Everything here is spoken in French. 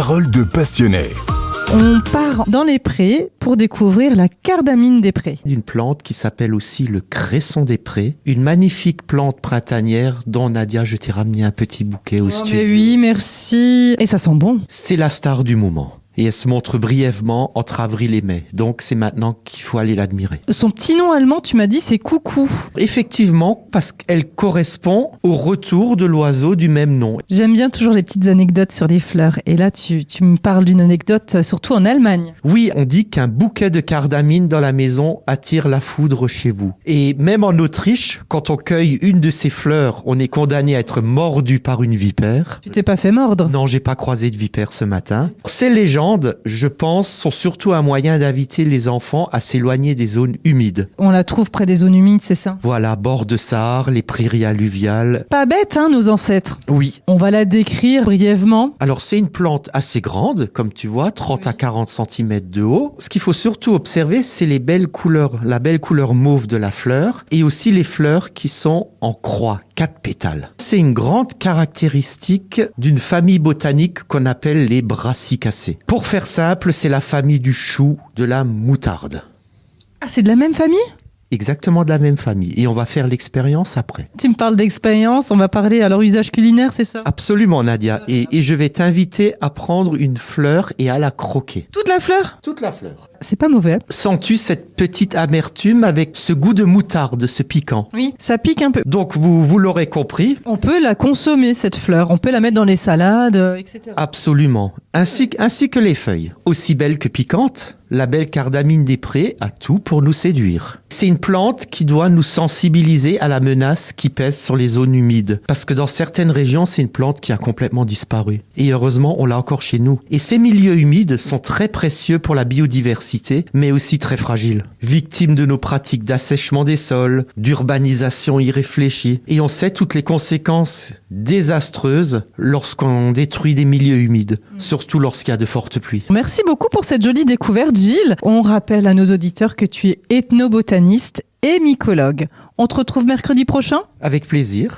Parole de passionné. On part dans les prés pour découvrir la cardamine des prés. D'une plante qui s'appelle aussi le cresson des prés, une magnifique plante printanière dont Nadia, je t'ai ramené un petit bouquet au studio. Mais oui, merci. Et ça sent bon. C'est la star du moment. Et elle se montre brièvement entre avril et mai. Donc c'est maintenant qu'il faut aller l'admirer. Son petit nom allemand, tu m'as dit, c'est coucou. Effectivement, parce qu'elle correspond au retour de l'oiseau du même nom. J'aime bien toujours les petites anecdotes sur les fleurs. Et là, tu me parles d'une anecdote, surtout en Allemagne. Oui, on dit qu'un bouquet de cardamine dans la maison attire la foudre chez vous. Et même en Autriche, quand on cueille une de ces fleurs, on est condamné à être mordu par une vipère. Tu t'es pas fait mordre? Non, j'ai pas croisé de vipère ce matin. Ces légendes, je pense, sont surtout un moyen d'inviter les enfants à s'éloigner des zones humides. On la trouve près des zones humides, c'est ça? Voilà, bord de Sahara, les prairies alluviales. Pas bête, hein, nos ancêtres. Oui. On va la décrire brièvement. Alors, c'est une plante assez grande, comme tu vois, 30 à 40 cm de haut. Ce qu'il faut surtout observer, c'est les belles couleurs, la belle couleur mauve de la fleur et aussi les fleurs qui sont en croix, 4 pétales. C'est une grande caractéristique d'une famille botanique qu'on appelle les brassicacées. Pour faire simple, c'est la famille du chou, de la moutarde. Ah, c'est de la même famille? Exactement de la même famille. Et on va faire l'expérience après. Tu me parles d'expérience, on va parler à leur usage culinaire, c'est ça? Absolument, Nadia. Et je vais t'inviter à prendre une fleur et à la croquer. Toute la fleur? Toute la fleur. C'est pas mauvais. Sens-tu cette petite amertume avec ce goût de moutarde, ce piquant? Oui, ça pique un peu. Donc, vous l'aurez compris. On peut la consommer, cette fleur. On peut la mettre dans les salades, etc. Absolument. Ainsi que les feuilles. Aussi belle que piquante, la belle cardamine des prés a tout pour nous séduire. C'est une plante qui doit nous sensibiliser à la menace qui pèse sur les zones humides. Parce que dans certaines régions, c'est une plante qui a complètement disparu. Et heureusement, on l'a encore chez nous. Et ces milieux humides sont très précieux pour la biodiversité, mais aussi très fragiles. Victimes de nos pratiques d'assèchement des sols, d'urbanisation irréfléchie. Et on sait toutes les conséquences désastreuses lorsqu'on détruit des milieux humides, surtout lorsqu'il y a de fortes pluies. Merci beaucoup pour cette jolie découverte, Gilles. On rappelle à nos auditeurs que tu es ethnobotaniste et mycologue. On te retrouve mercredi prochain? Avec plaisir.